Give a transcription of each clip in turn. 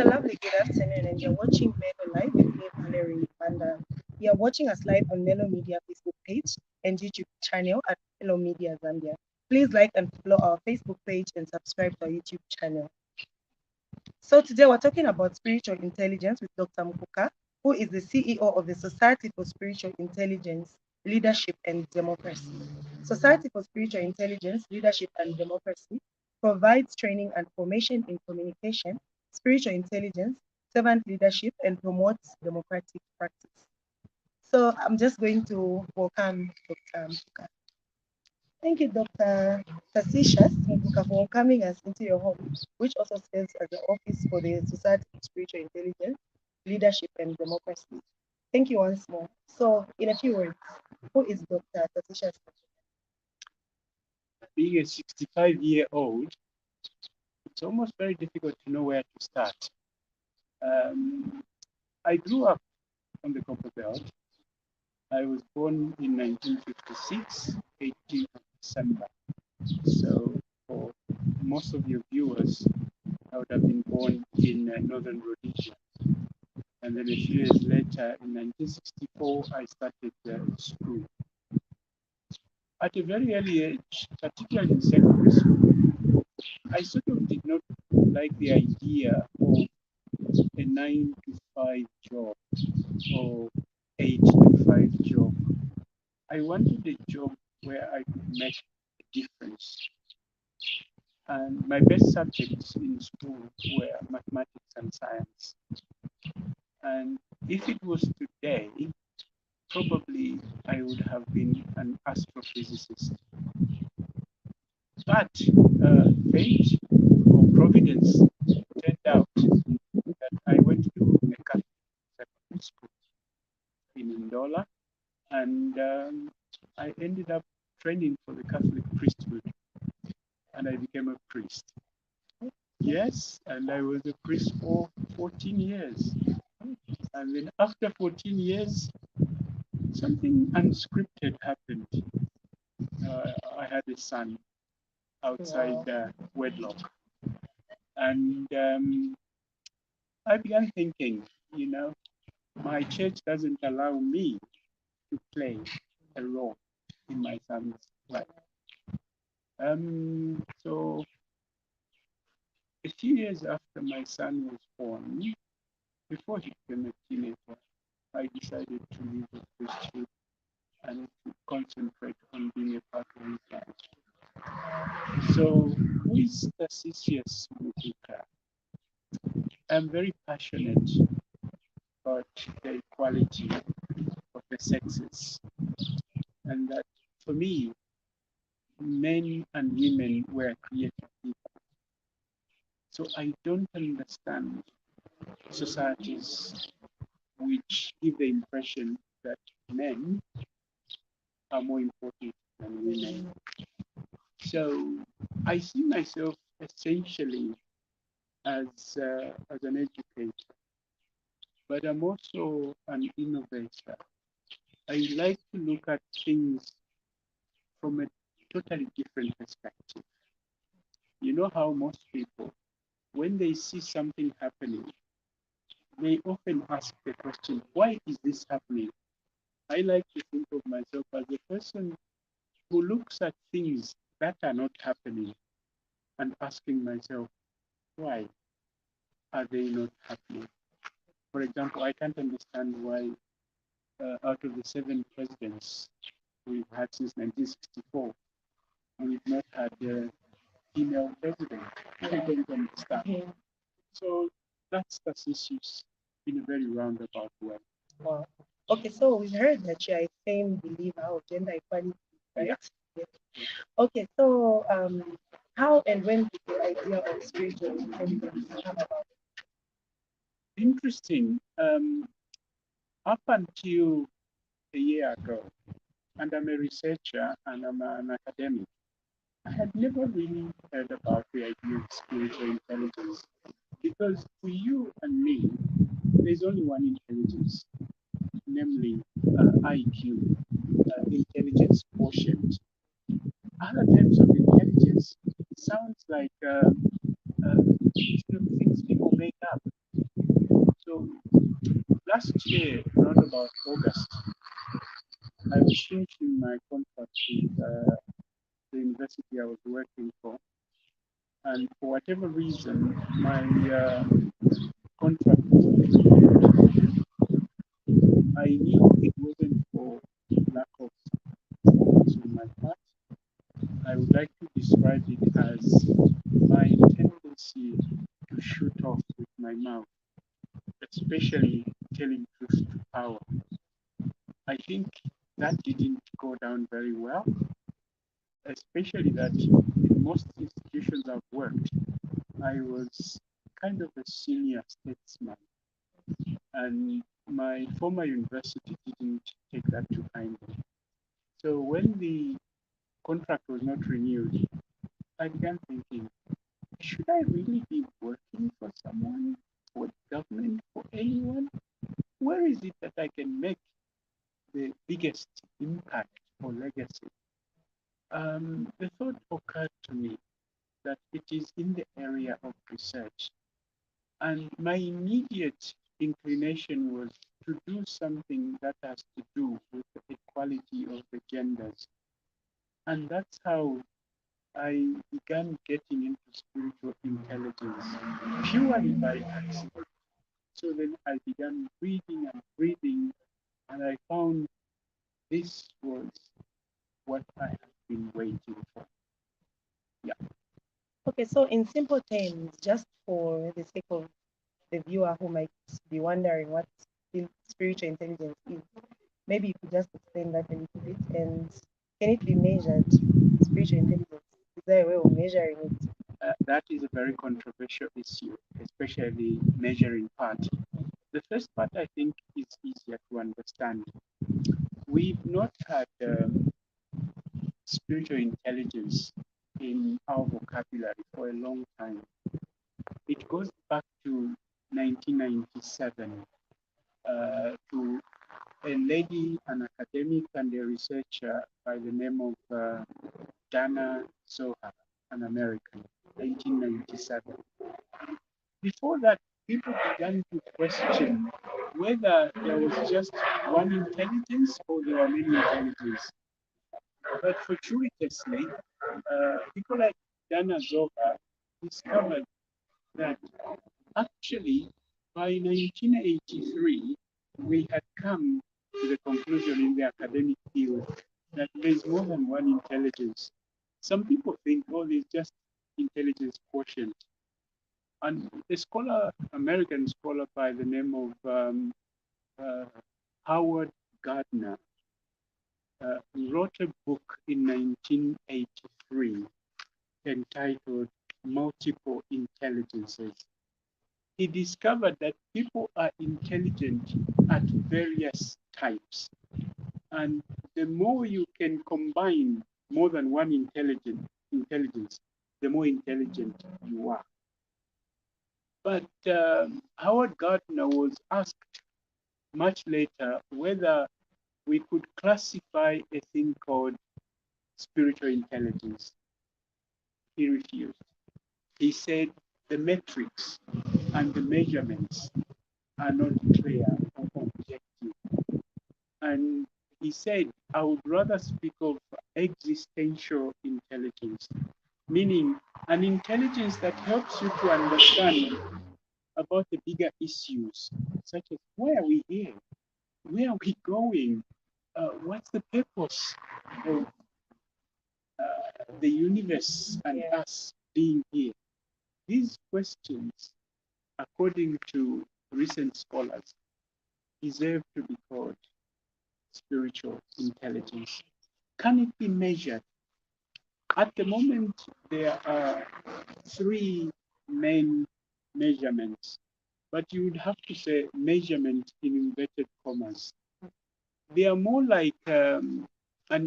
a lovely good afternoon, and you're watching Melo Live with me, Valerie. And you're watching us live on Melo Media Facebook page and YouTube channel at Melo Media Zambia. Please like and follow our Facebook page and subscribe to our YouTube channel. So today we're talking about spiritual intelligence with Dr. Mukuka, who is the CEO of the Society for Spiritual Intelligence, Leadership and Democracy. Society for Spiritual Intelligence, Leadership and Democracy provides training and formation in communication, spiritual intelligence, servant leadership, and promotes democratic practice. So I'm just going to welcome Dr. Mukuka. Thank you, Dr. Tassicius Mukuka, for coming us into your home, which also serves as the office for the Society for Spiritual Intelligence, Leadership and Democracy. Thank you once more. So, in a few words, who is Dr. Tassicius? Being a 65-year-old, it's almost very difficult to know where to start. I grew up on the Copper Belt. I was born in 1956, 18th of December. So for most of your viewers, I would have been born in Northern Rhodesia. And then a few years later, in 1964, I started school. At a very early age, particularly in secondary school, I sort of did not like the idea of a 9 to 5 job or 8 to 5 job. I wanted a job where I could make a difference. And my best subjects in school were mathematics and science. And if it was today, probably I would have been an astrophysicist. But fate or providence turned out that I went to a Catholic secondary school in Ndola, and I ended up training for the Catholic priesthood, and I became a priest. Yes, and I was a priest for 14 years. And then after 14 years, something unscripted happened. I had a son outside wedlock. And I began thinking, my church doesn't allow me to play a role in my son's life. So a few years after my son was born, before he became a teenager, I decided to leave the priesthood and to concentrate on being a part of his life. So, who is Tassicius Mukuka? I'm very passionate about the equality of the sexes, and that for me, men and women were created equal. So I don't understand societies which give the impression that men are more important than women. So I see myself essentially as an educator, but I'm also an innovator. I like to look at things from a totally different perspective. You know how most people, when they see something happening, they often ask the question, why is this happening? I like to think of myself as a person who looks at things that are not happening and asking myself, why are they not happening? For example, I can't understand why out of the 7 presidents we've had since 1964, we've not had a female president. I don't understand. So that's issues in a very roundabout way. Wow. Okay, so we heard that you're a firm believer of gender equality, right? Yeah. Okay, so how and when did the idea of spiritual intelligence come about? Interesting. Up until a year ago, and I'm a researcher and I'm an academic, I had never really heard about the idea of spiritual intelligence because for you and me, there's only one intelligence, namely IQ, intelligence quotient. Other types of intelligence sounds like things people make up. last year, around about August, I was finishing my contract with the university I was working for, and for whatever reason, my contract was renewed. I knew it wasn't for lack of performance on my part. I would like to describe it as my tendency to shoot off with my mouth, especially telling truth to power. I think that didn't go down very well, especially that in most institutions I've worked, I was kind of a senior statesman, and my former university didn't take that to kindly. So when the contract was not renewed, I began thinking, should I really be working for someone, for the government, for anyone? Where is it that I can make the biggest impact or legacy? The thought occurred to me that it is in the area of research. And my immediate inclination was to do something that has to do with the equality of the genders. And that's how I began getting into spiritual intelligence purely by accident. So then I began reading, and I found this was what I have been waiting for. Yeah. Okay, so in simple terms, just for the sake of the viewer who might be wondering what spiritual intelligence is, maybe you could just explain that a little bit. And can it be measured? Spiritual intelligence, is there a way of measuring it? That is a very controversial issue, especially measuring part. The first part, I think, is easier to understand. We've not had spiritual intelligence in our vocabulary for a long time. It goes back to 1997 to a lady, an academic and a researcher by the name of Dana Zohar, an American, 1997. Before that, people began to question whether there was just one intelligence or there were many intelligences. But fortuitously, people like Dana Zohar discovered that actually by 1983, we had come to the conclusion in the academic field that there is more than one intelligence. Some people think, oh, there's just intelligence quotient. And a scholar, American scholar by the name of uh, Howard Gardner, wrote a book in 1983 entitled Multiple Intelligences. He discovered that people are intelligent at various types. And the more you can combine more than one intelligence, the more intelligent you are. But Howard Gardner was asked much later whether we could classify a thing called spiritual intelligence. He refused. He said the metrics and the measurements are not clear or objective. And he said, I would rather speak of existential intelligence, meaning an intelligence that helps you to understand about the bigger issues, such as why are we here? Where are we going? What's the purpose of the universe and us being here? These questions, according to recent scholars, deserve to be called spiritual intelligence. Can it be measured? At the moment, there are three main measurements, but you would have to say measurement in inverted commas. They are more like an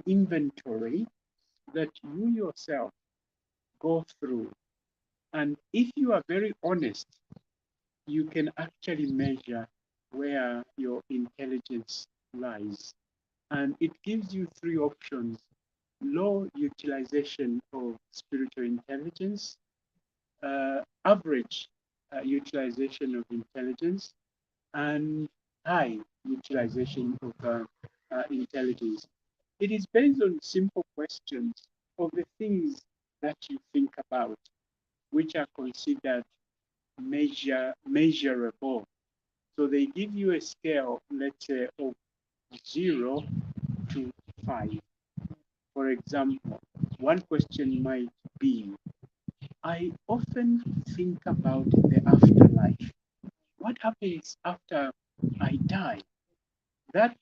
inventory that you yourself go through. And if you are very honest, you can actually measure where your intelligence lies. And it gives you three options: low utilization of spiritual intelligence, average utilization of intelligence, and high utilization of intelligence. It is based on simple questions of the things that you think about, which are considered measurable. So they give you a scale, let's say, of 0 to 5. For example, one question might be, I often think about the afterlife. What happens after I die? That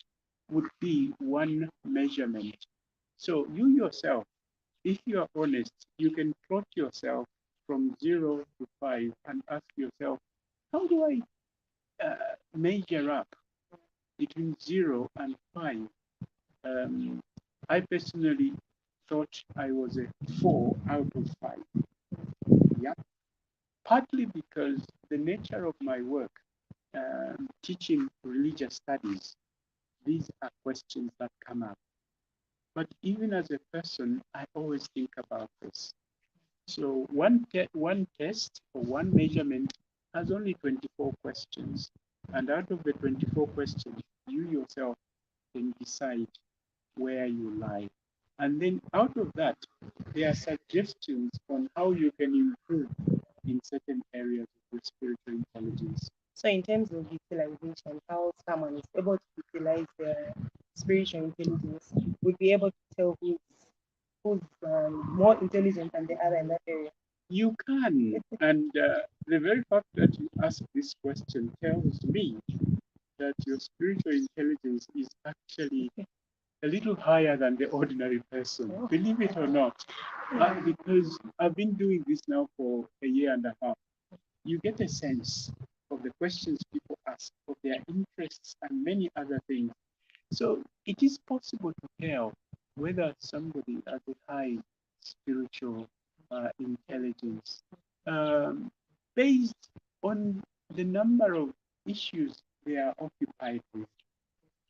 would be one measurement. So you yourself, if you are honest, you can plot yourself from 0 to 5 and ask yourself, how do I measure up between 0 and 5? Um, I personally thought I was a 4 out of 5. Yeah, partly because the nature of my work, teaching religious studies, these are questions that come up. But even as a person, I always think about this. So one test or one measurement has only 24 questions. And out of the 24 questions, you yourself can decide where you lie. And then out of that, there are suggestions on how you can improve in certain areas of your spiritual intelligence. So in terms of utilization, how someone is able to utilize their spiritual intelligence, would be able to tell who's more intelligent than the other in that area. You can. And the very fact that you ask this question tells me that your spiritual intelligence is actually a little higher than the ordinary person, believe it or not. Because I've been doing this now for a year and a half. You get a sense of the questions people ask, of their interests, and many other things. So it is possible to tell whether somebody has a high spiritual intelligence based on the number of issues they are occupied with.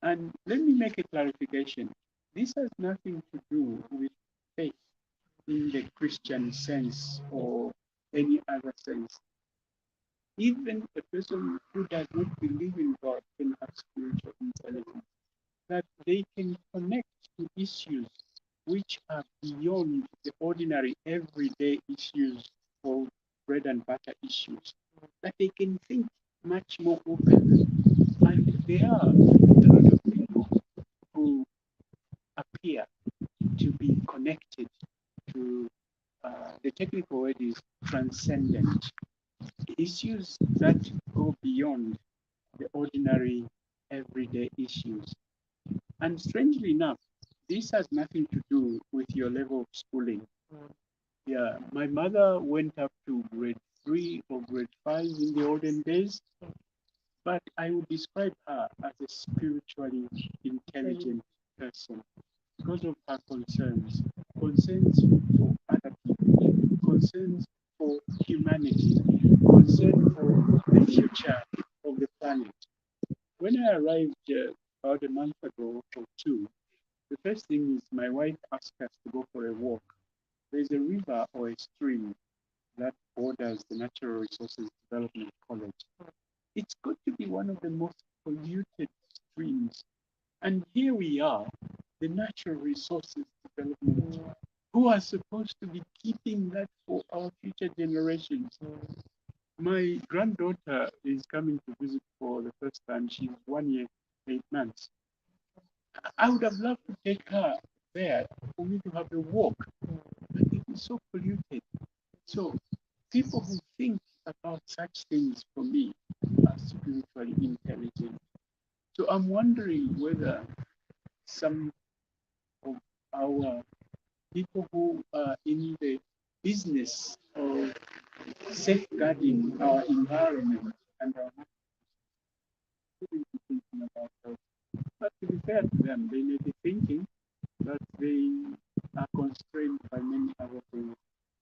And let me make a clarification. This has nothing to do with faith in the Christian sense or any other sense. Even a person who does not believe in God can have spiritual intelligence, that they can connect to issues which are beyond the ordinary everyday issues or bread and butter issues, that they can think much more openly. And there are a lot of people who appear to be connected to the technical word is transcendent issues that go beyond the ordinary everyday issues. And strangely enough, this has nothing to do with your level of schooling. Yeah, my mother went up to grade 3 or grade 5 in the olden days, but I would describe her as a spiritually intelligent person because of her concerns for other people, concerns for humanity, concern for the future of the planet. When I arrived about a month ago or two, the first thing is my wife asked us to go for a walk. There's a river or a stream that borders the Natural Resources Development College. It's got to be one of the most polluted streams. And here we are, the Natural Resources Development, who are supposed to be keeping that for our future generations. My granddaughter is coming to visit for the first time. She's 1 year, 8 months. I would have loved to take her there for me to have a walk. But it is so polluted. So people who think about such things for me are spiritually intelligent. So I'm wondering whether some of our people who are in the business of safeguarding our environment and our shouldn't be thinking about that. But to be fair to them, they may be thinking that they are constrained by many other things.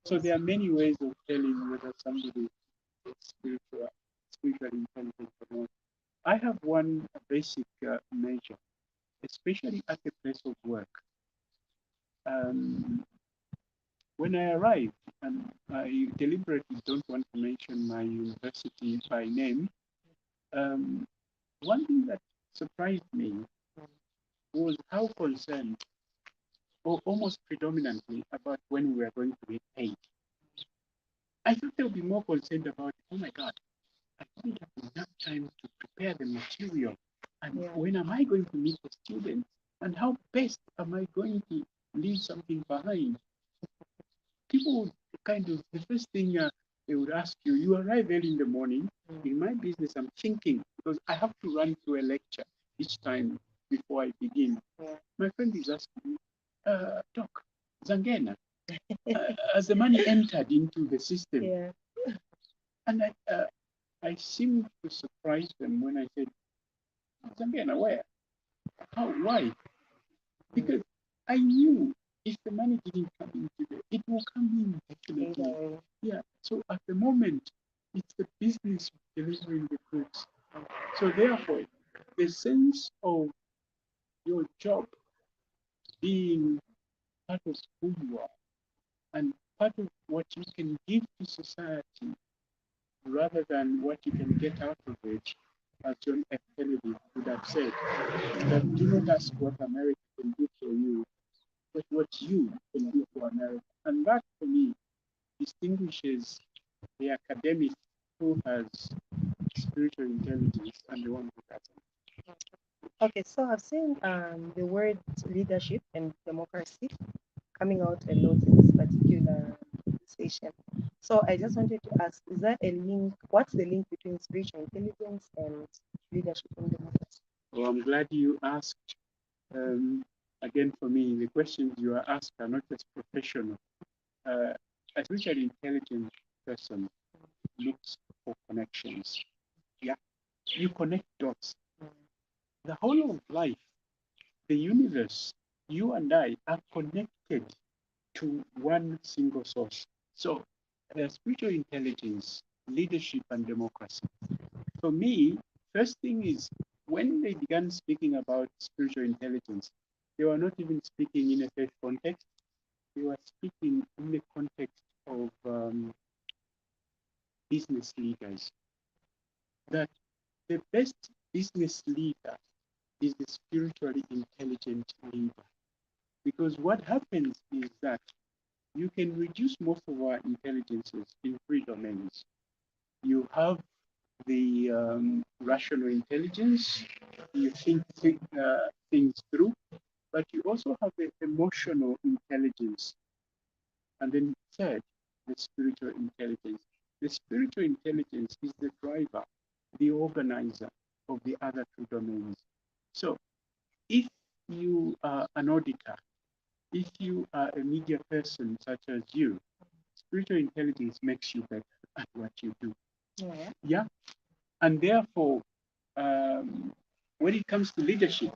So there are many ways of telling whether somebody is spiritually intelligent or not. I have one basic measure, especially at the place of work. Um, when I arrived, and I deliberately don't want to mention my university by name, um, one thing that surprised me was how concerned, or almost predominantly, about when we are going to get paid. I thought they would be more concerned about, oh my God, I didn't have enough time to prepare the material. And when am I going to meet the students? And how best am I going to leave something behind? People would kind of, the first thing they would ask you, you arrive early in the morning. In my business, I'm thinking, because I have to run through a lecture each time before I begin. My friend is asking me, Doc, Zangena, as the money entered into the system. And I seemed to surprise them when I said, Zangena, where? How? Why? Because I knew if the money didn't come in today, it will come in definitely. Yeah. So at the moment, it's the business delivering the goods. So therefore, the sense of your job being part of who you are and part of what you can give to society rather than what you can get out of it, as John F. Kennedy would have said, that do not ask what America can do for you, but what you can do for America. And that, for me, distinguishes the academic who has spiritual intelligence and the one who doesn't. Okay, so I've seen the words leadership and democracy coming out a lot in this particular session. So I just wanted to ask, is there a link? What's the link between spiritual intelligence and leadership and democracy? Well, I'm glad you asked. Again, for me, the questions you are asked are not just professional. A spiritual intelligent person looks for connections. Yeah, you connect dots. The whole of life, the universe, you and I are connected to one single source. So, spiritual intelligence, leadership, and democracy. For me, first thing is when they began speaking about spiritual intelligence, they were not even speaking in a faith context. They were speaking in the context of business leaders. That the best business leader is the spiritually intelligent leader. Because what happens is that you can reduce most of our intelligences in three domains. You have the rational intelligence, you think things through, but you also have the emotional intelligence. And then third, the spiritual intelligence. The spiritual intelligence is the driver, the organizer of the other two domains. So if you are an auditor, if you are a media person such as you, spiritual intelligence makes you better at what you do. Yeah. And therefore, when it comes to leadership,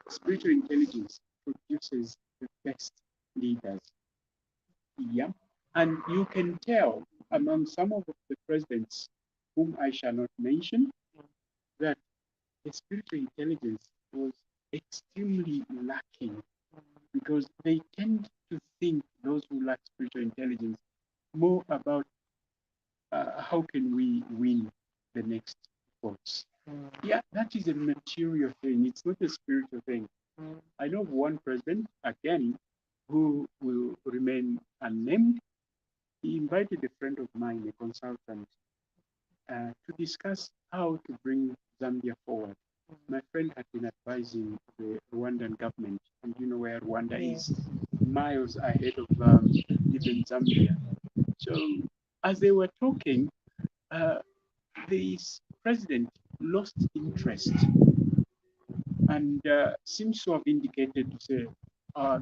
spiritual intelligence produces the best leaders. Yeah. And you can tell among some of the presidents, whom I shall not mention, that the spiritual intelligence was extremely lacking because they tend to think, those who lack spiritual intelligence, more about how can we win the next votes. Yeah, that is a material thing. It's not a spiritual thing. I know of one president, again, who will remain unnamed. He invited a friend of mine, a consultant, to discuss how to bring Zambia forward. My friend had been advising the Rwandan government, and you know where Rwanda is, miles ahead of even Zambia. So as they were talking, this president lost interest and seems to have indicated to say,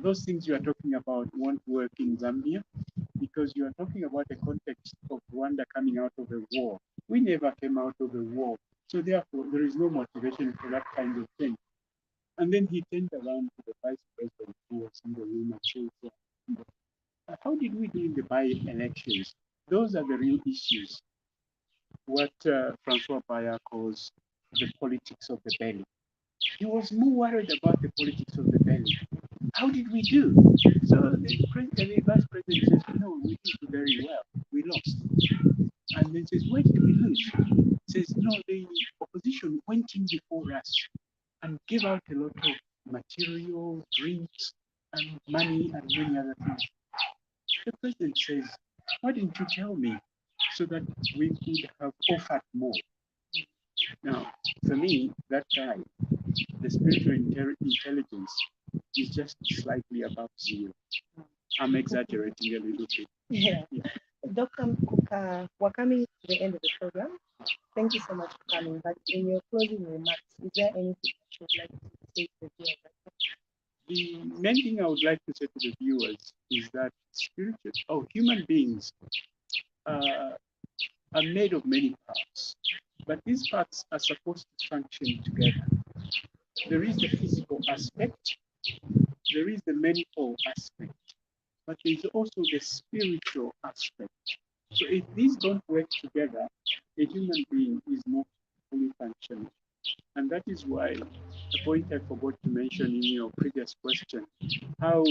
those things you are talking about won't work in Zambia because you are talking about the context of Rwanda coming out of a war. We never came out of a war. So therefore, there is no motivation for that kind of thing. And then he turned around to the vice president who was in the room and said, how did we do in the by-elections? Those are the real issues. What Francois Paya calls the politics of the belly. He was more worried about the politics of the belly. How did we do? So the vice president says, no, we did very well. We lost. And then says, why did we lose? Says, no, the opposition went in before us and gave out a lot of material, drinks, and money, and many other things. The president says, why didn't you tell me so that we could have offered more? Now, for me, that guy, the spiritual intelligence is just slightly above zero. I'm exaggerating a little bit. Yeah. Dr. Mukuka, we're coming to the end of the program. Thank you so much for coming. But in your closing remarks, is there anything that you would like to say to the viewers? The main thing I would like to say to the viewers is that human beings are made of many parts, but these parts are supposed to function together. There is the physical aspect, there is the mental aspect, but there is also the spiritual aspect. So if these don't work together, a human being is not fully functioning. And that is why the point I forgot to mention in your previous question, how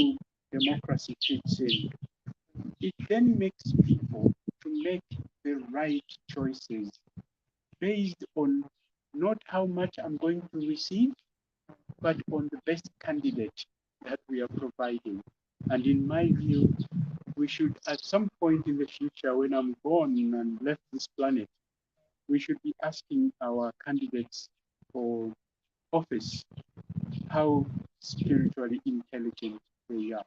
democracy fits in. It then makes people to make the right choices based on not how much I'm going to receive, but on the best candidate that we are providing. And in my view, we should, at some point in the future, when I'm gone and left this planet, we should be asking our candidates for office how spiritually intelligent they are.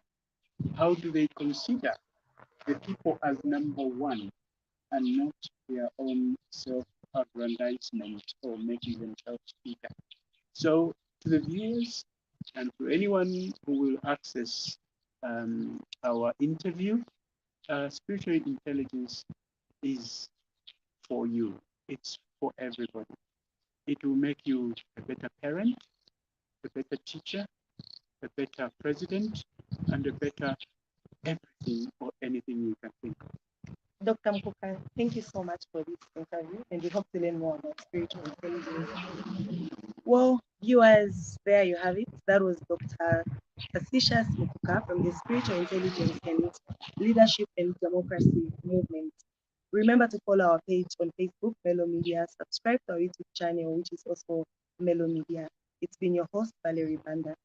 How do they consider the people as number one and not their own self-aggrandizement or making themselves bigger? So, to the viewers and to anyone who will access our interview, spiritual intelligence is for you. It's for everybody. It will make you a better parent, a better teacher, a better president, and a better everything or anything you can think of. Dr. Mukuka, thank you so much for this interview, and we hope to learn more about spiritual intelligence. Well, viewers, there you have it. That was Dr. Superstitious Mukuka from the Spiritual Intelligence and Leadership and Democracy Movement. Remember to follow our page on Facebook, Melo Media. Subscribe to our YouTube channel, which is also Melo Media. It's been your host, Valerie Banda.